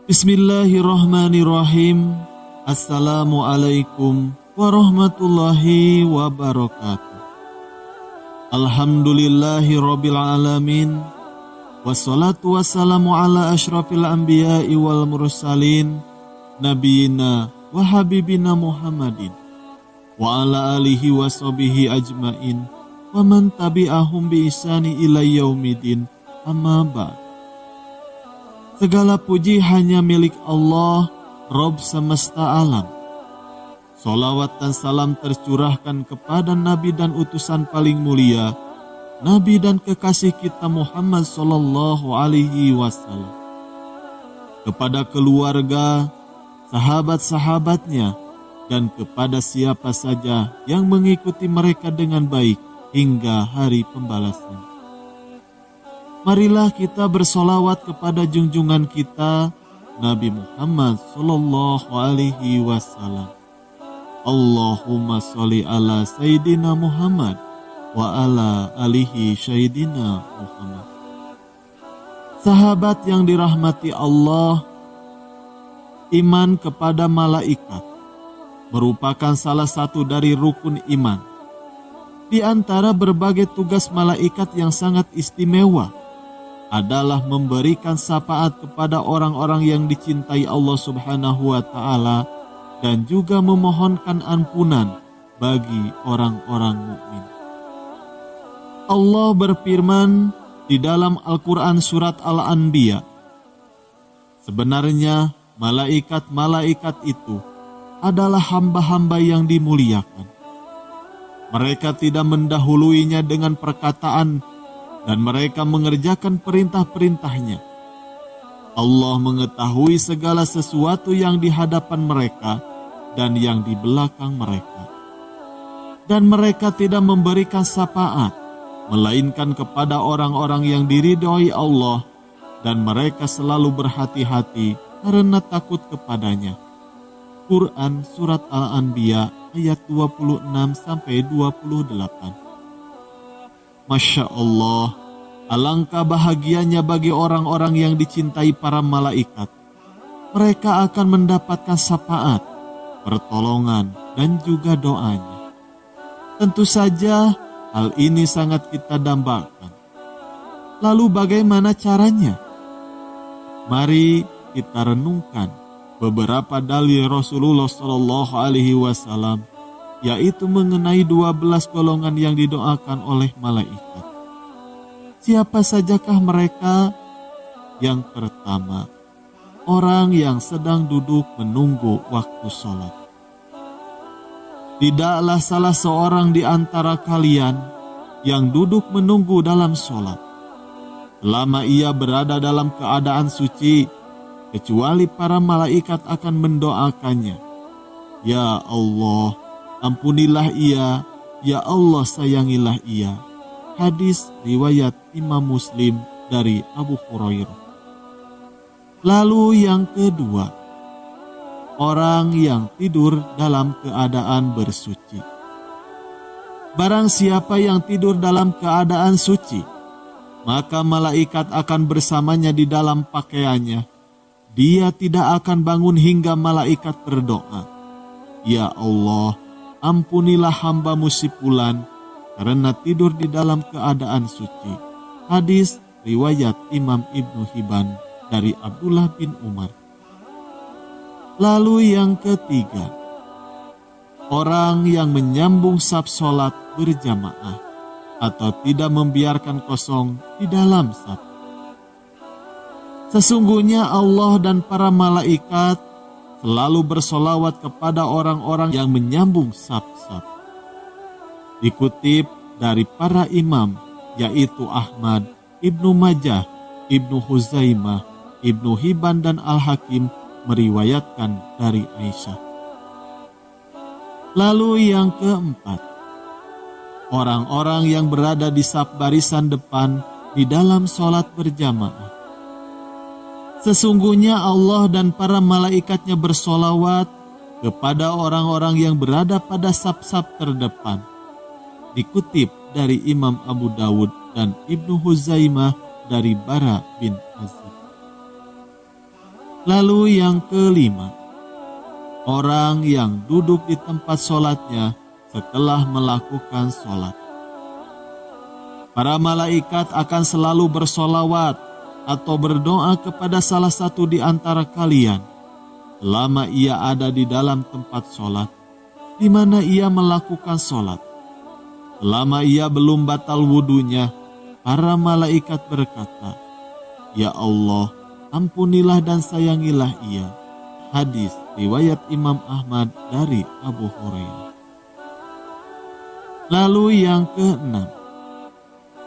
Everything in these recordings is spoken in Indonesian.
Bismillahirrahmanirrahim. Assalamualaikum warahmatullahi wabarakatuh. Alhamdulillahi rabbil alamin. Wassalatu wassalamu ala ashrafil anbiya'i wal mursalin, nabiyina wa habibina Muhammadin wa ala alihi wa sahbihi ajmain wa man tabi'ahum bi ihsani ila yaumidin, amma ba'd. Segala puji hanya milik Allah, Rabb semesta alam. Salawat dan salam tercurahkan kepada Nabi dan utusan paling mulia, Nabi dan kekasih kita Muhammad sallallahu alaihi wasallam. Kepada keluarga, sahabat-sahabatnya, dan kepada siapa saja yang mengikuti mereka dengan baik hingga hari pembalasan. Marilah kita bersolawat kepada junjungan kita, Nabi Muhammad sallallahu alaihi wasallam. Allahumma sholli ala Sayyidina Muhammad wa ala alihi Sayyidina Muhammad. Sahabat yang dirahmati Allah, iman kepada malaikat merupakan salah satu dari rukun iman. Di antara berbagai tugas malaikat yang sangat istimewa adalah memberikan syafaat kepada orang-orang yang dicintai Allah Subhanahu wa Ta'ala dan juga memohonkan ampunan bagi orang-orang mukmin. Allah berfirman di dalam Al-Quran surat Al-Anbiya, sebenarnya malaikat-malaikat itu adalah hamba-hamba yang dimuliakan. Mereka tidak mendahuluinya dengan perkataan dan mereka mengerjakan perintah-perintahnya. Allah mengetahui segala sesuatu yang di hadapan mereka dan yang di belakang mereka. Dan mereka tidak memberikan syafaat, melainkan kepada orang-orang yang diridhoi Allah, dan mereka selalu berhati-hati karena takut kepadanya. Quran Surat Al-Anbiya ayat 26-28. Masya Allah, alangkah bahagianya bagi orang-orang yang dicintai para malaikat. Mereka akan mendapatkan syafaat, pertolongan, dan juga doanya. Tentu saja hal ini sangat kita dambakan. Lalu bagaimana caranya? Mari kita renungkan beberapa dalil Rasulullah SAW, yaitu mengenai 12 golongan yang didoakan oleh malaikat. Siapa sajakah mereka? Yang pertama, orang yang sedang duduk menunggu waktu sholat. Tidaklah salah seorang di antara kalian yang duduk menunggu dalam sholat, selama ia berada dalam keadaan suci, kecuali para malaikat akan mendoakannya. Ya Allah, ampunilah ia, ya Allah sayangilah ia. Hadis riwayat Imam Muslim dari Abu Hurairah. Lalu yang kedua, orang yang tidur dalam keadaan bersuci. Barang siapa yang tidur dalam keadaan suci, maka malaikat akan bersamanya di dalam pakaiannya. Dia tidak akan bangun hingga malaikat berdoa, Ya Allah, ampunilah hamba-Mu si fulan karena tidur di dalam keadaan suci. Hadis riwayat Imam Ibnu Hibban dari Abdullah bin Umar. Lalu yang ketiga, orang yang menyambung saf sholat berjamaah atau tidak membiarkan kosong di dalam saf. Sesungguhnya Allah dan para malaikat selalu bersolawat kepada orang-orang yang menyambung saf-saf. Dikutip dari para imam, yaitu Ahmad, Ibnu Majah, Ibnu Huzaimah, Ibnu Hibban dan Al-Hakim meriwayatkan dari Aisyah. Lalu yang keempat, orang-orang yang berada di saf barisan depan di dalam sholat berjamaah. Sesungguhnya Allah dan para malaikatnya bersolawat kepada orang-orang yang berada pada saf-saf terdepan. Dikutip dari Imam Abu Dawud dan Ibnu Huzaimah dari Bara bin Azib. Lalu yang kelima, orang yang duduk di tempat sholatnya setelah melakukan sholat. Para malaikat akan selalu bersolawat atau berdoa kepada salah satu di antara kalian selama ia ada di dalam tempat sholat, di mana ia melakukan sholat. Selama ia belum batal wudunya, para malaikat berkata, "Ya Allah, ampunilah dan sayangilah ia." Hadis riwayat Imam Ahmad dari Abu Hurairah. Lalu yang keenam,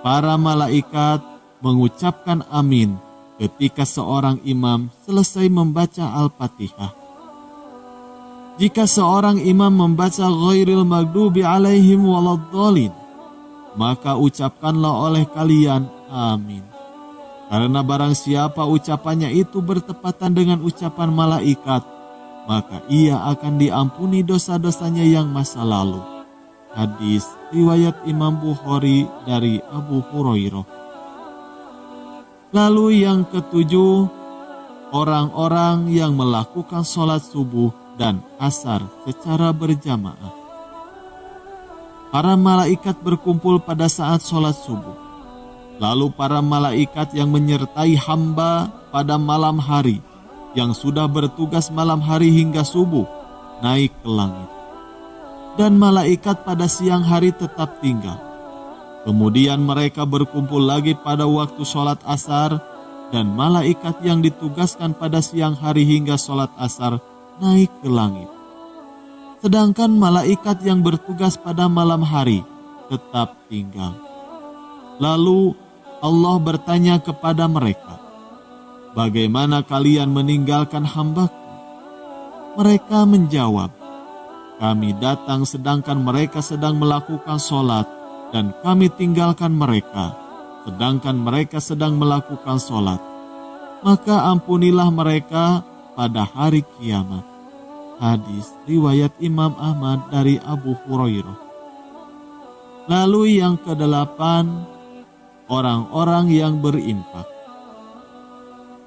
para malaikat mengucapkan amin ketika seorang imam selesai membaca Al-Fatihah. Jika seorang imam membaca ghairil maghdubi alaihim waladdallin, maka ucapkanlah oleh kalian amin. Karena barang siapa ucapannya itu bertepatan dengan ucapan malaikat, maka ia akan diampuni dosa-dosanya yang masa lalu. Hadis riwayat Imam Bukhari dari Abu Hurairah. Lalu yang ketujuh, orang-orang yang melakukan sholat subuh dan asar secara berjamaah. Para malaikat berkumpul pada saat sholat subuh. Lalu para malaikat yang menyertai hamba pada malam hari, yang sudah bertugas malam hari hingga subuh, naik ke langit. Dan malaikat pada siang hari tetap tinggal. Kemudian mereka berkumpul lagi pada waktu sholat asar, dan malaikat yang ditugaskan pada siang hari hingga sholat asar naik ke langit. Sedangkan malaikat yang bertugas pada malam hari tetap tinggal. Lalu Allah bertanya kepada mereka, "Bagaimana kalian meninggalkan hamba-Ku?" Mereka menjawab, "Kami datang sedangkan mereka sedang melakukan sholat, dan kami tinggalkan mereka sedangkan mereka sedang melakukan sholat. Maka ampunilah mereka pada hari kiamat." Hadis riwayat Imam Ahmad dari Abu Hurairah. Lalu yang kedelapan, orang-orang yang berinfak.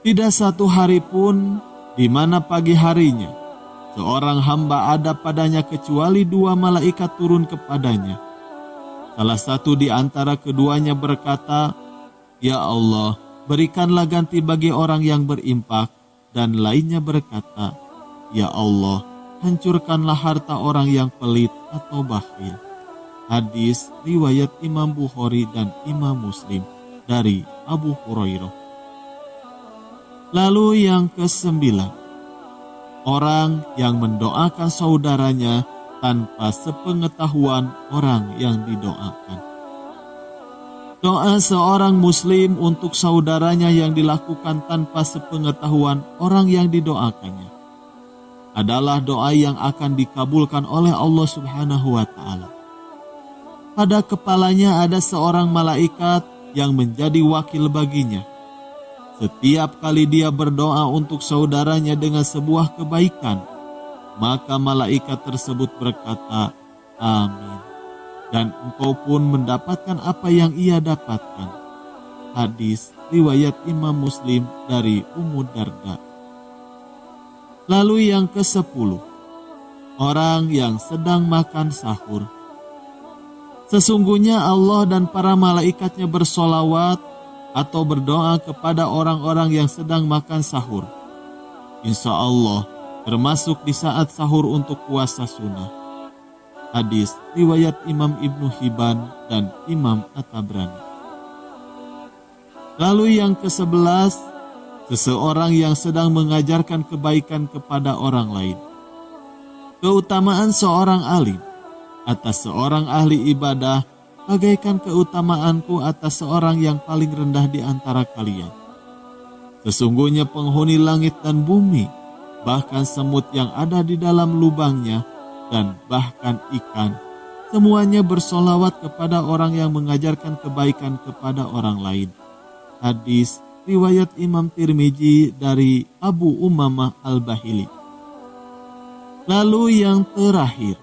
Tidak satu hari pun di mana pagi harinya seorang hamba ada padanya kecuali dua malaikat turun kepadanya. Salah satu di antara keduanya berkata, "Ya Allah, berikanlah ganti bagi orang yang berinfak." Dan lainnya berkata, "Ya Allah, hancurkanlah harta orang yang pelit atau bakhil." Hadis riwayat Imam Bukhari dan Imam Muslim dari Abu Hurairah. Lalu yang kesembilan, orang yang mendoakan saudaranya tanpa sepengetahuan orang yang didoakan. Doa seorang muslim untuk saudaranya yang dilakukan tanpa sepengetahuan orang yang didoakannya adalah doa yang akan dikabulkan oleh Allah Subhanahu wa Ta'ala. Pada kepalanya ada seorang malaikat yang menjadi wakil baginya. Setiap kali dia berdoa untuk saudaranya dengan sebuah kebaikan, maka malaikat tersebut berkata, "Amin." Dan engkau pun mendapatkan apa yang ia dapatkan. Hadis riwayat Imam Muslim dari Ummu Darda. Lalu yang ke-10, orang yang sedang makan sahur. Sesungguhnya Allah dan para malaikatnya bersolawat atau berdoa kepada orang-orang yang sedang makan sahur. Insya Allah termasuk di saat sahur untuk puasa sunnah. Hadis riwayat Imam Ibnu Hibban dan Imam At-Tabrani. Lalu yang ke-11, seseorang yang sedang mengajarkan kebaikan kepada orang lain. Keutamaan seorang alim atas seorang ahli ibadah bagaikan keutamaanku atas seorang yang paling rendah di antara kalian. Sesungguhnya penghuni langit dan bumi, bahkan semut yang ada di dalam lubangnya, dan bahkan ikan, semuanya bersolawat kepada orang yang mengajarkan kebaikan kepada orang lain. Hadis riwayat Imam Tirmizi dari Abu Umamah Al-Bahili. Lalu yang terakhir,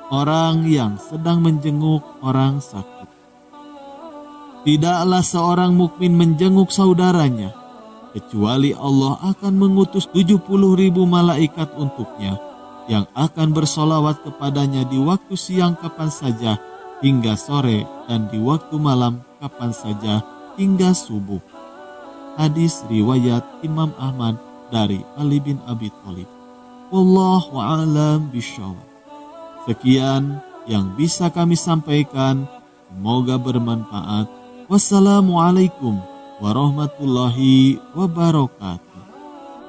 orang yang sedang menjenguk orang sakit. Tidaklah seorang mukmin menjenguk saudaranya kecuali Allah akan mengutus 70.000 malaikat untuknya, yang akan bersolawat kepadanya di waktu siang kapan saja hingga sore, dan di waktu malam kapan saja hingga subuh. Hadis riwayat Imam Ahmad dari Ali bin Abi Thalib. Wallahu a'lam bishawab. Sekian yang bisa kami sampaikan, semoga bermanfaat. Wassalamualaikum warahmatullahi wabarakatuh.